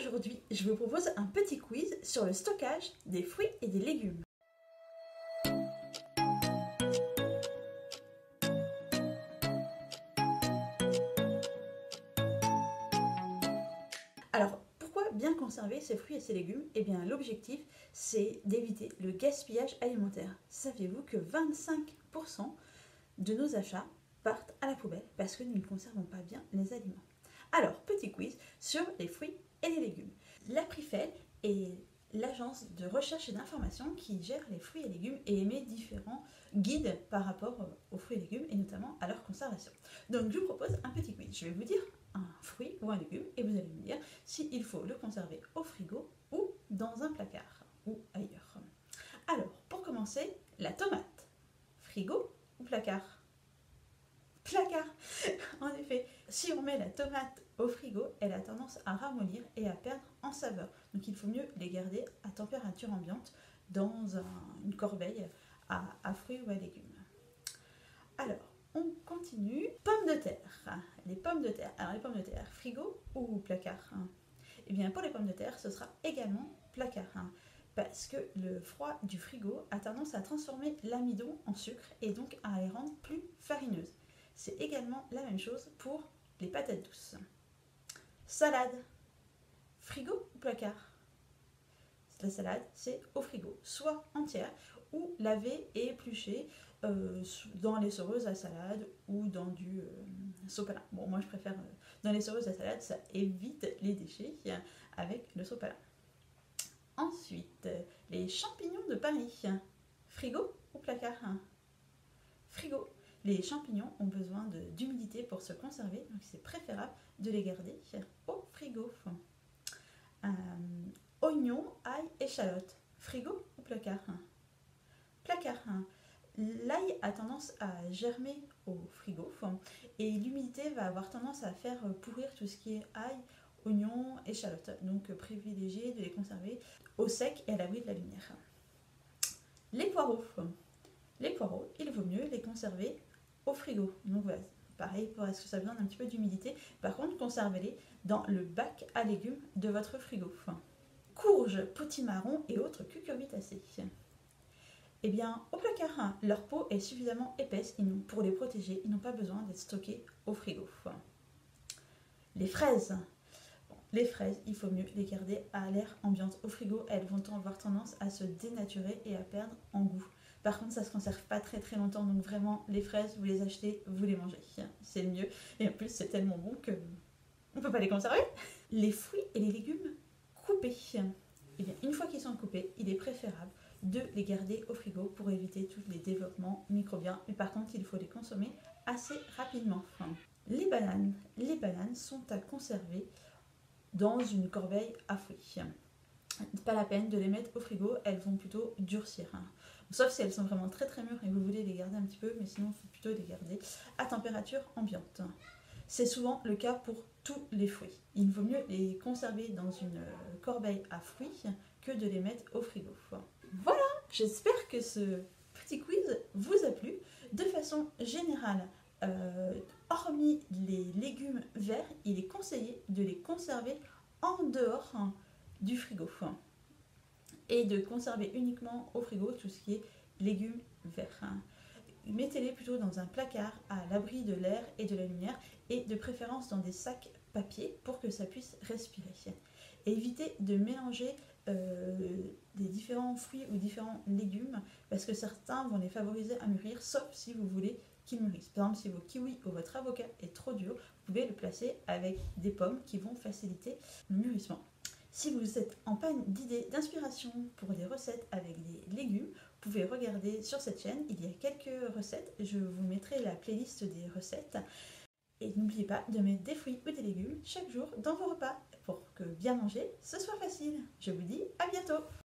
Aujourd'hui, je vous propose un petit quiz sur le stockage des fruits et des légumes. Alors, pourquoi bien conserver ces fruits et ces légumes? Eh bien, l'objectif, c'est d'éviter le gaspillage alimentaire. Saviez-vous que 25% de nos achats partent à la poubelle parce que nous ne conservons pas bien les aliments? Alors, petit quiz sur les fruits et les légumes. L'Aprifel est l'agence de recherche et d'information qui gère les fruits et légumes et émet différents guides par rapport aux fruits et légumes et notamment à leur conservation. Donc, je vous propose un petit quiz. Je vais vous dire un fruit ou un légume et vous allez me dire s'il faut le conserver au frigo ou dans un placard ou ailleurs. Alors, pour commencer, la tomate. Frigo ou placard? Placard. En effet, si on met la tomate au frigo, elle a tendance à ramollir et à perdre en saveur. Donc il faut mieux les garder à température ambiante dans une corbeille à fruits ou à légumes. Alors, on continue. Pommes de terre. Les pommes de terre. Alors les pommes de terre, frigo ou placard? Eh bien pour les pommes de terre, ce sera également placard. Parce que le froid du frigo a tendance à transformer l'amidon en sucre et donc à les rendre plus farineuses. C'est également la même chose pour les patates douces. Salade. Frigo ou placard? La salade, c'est au frigo, soit entière ou lavée et épluchée dans les soreuses à salade ou dans du sopalin. Bon, moi je préfère dans les soreuses à salade, ça évite les déchets avec le sopalin. Ensuite, les champignons de Paris. Frigo ou placard? Frigo. Les champignons ont besoin d'humidité pour se conserver, donc c'est préférable de les garder au frigo. Oignons, ail, échalotes. Frigo ou placard? Placard. L'ail a tendance à germer au frigo et l'humidité va avoir tendance à faire pourrir tout ce qui est ail, oignons, échalotes. Donc privilégiez de les conserver au sec et à l'abri de la lumière. Les poireaux. Les poireaux, il vaut mieux les conserver au frigo. Donc voilà, pareil, parce que ça besoin d'un petit peu d'humidité. Par contre, conservez-les dans le bac à légumes de votre frigo. Courges, potimarrons et autres cucurbitacées. Eh bien, au placard, leur peau est suffisamment épaisse pour les protéger. Ils n'ont pas besoin d'être stockés au frigo. Les fraises. Bon, les fraises, il faut mieux les garder à l'air ambiante. Au frigo, elles vont avoir tendance à se dénaturer et à perdre en goût. Par contre, ça ne se conserve pas très très longtemps, donc vraiment, les fraises, vous les achetez, vous les mangez. C'est le mieux. Et en plus, c'est tellement bon que on ne peut pas les conserver. Les fruits et les légumes coupés. Eh bien, une fois qu'ils sont coupés, il est préférable de les garder au frigo pour éviter tous les développements microbiens. Mais par contre, il faut les consommer assez rapidement. Les bananes sont à conserver dans une corbeille à fruits. Pas la peine de les mettre au frigo, elles vont plutôt durcir. Sauf si elles sont vraiment très très mûres et vous voulez les garder un petit peu, mais sinon il faut plutôt les garder à température ambiante. C'est souvent le cas pour tous les fruits. Il vaut mieux les conserver dans une corbeille à fruits que de les mettre au frigo. Voilà, j'espère que ce petit quiz vous a plu. De façon générale, hormis les légumes verts, il est conseillé de les conserver en dehors du frigo et de conserver uniquement au frigo tout ce qui est légumes verts. Mettez-les plutôt dans un placard à l'abri de l'air et de la lumière et de préférence dans des sacs papier pour que ça puisse respirer. Et évitez de mélanger des différents fruits ou différents légumes parce que certains vont les favoriser à mûrir sauf si vous voulez qu'ils mûrissent. Par exemple, si vos kiwis ou votre avocat est trop dur, vous pouvez le placer avec des pommes qui vont faciliter le mûrissement. Si vous êtes en panne d'idées, d'inspiration pour des recettes avec des légumes, vous pouvez regarder sur cette chaîne, il y a quelques recettes, je vous mettrai la playlist des recettes. Et n'oubliez pas de mettre des fruits ou des légumes chaque jour dans vos repas pour que bien manger, ce soit facile. Je vous dis à bientôt!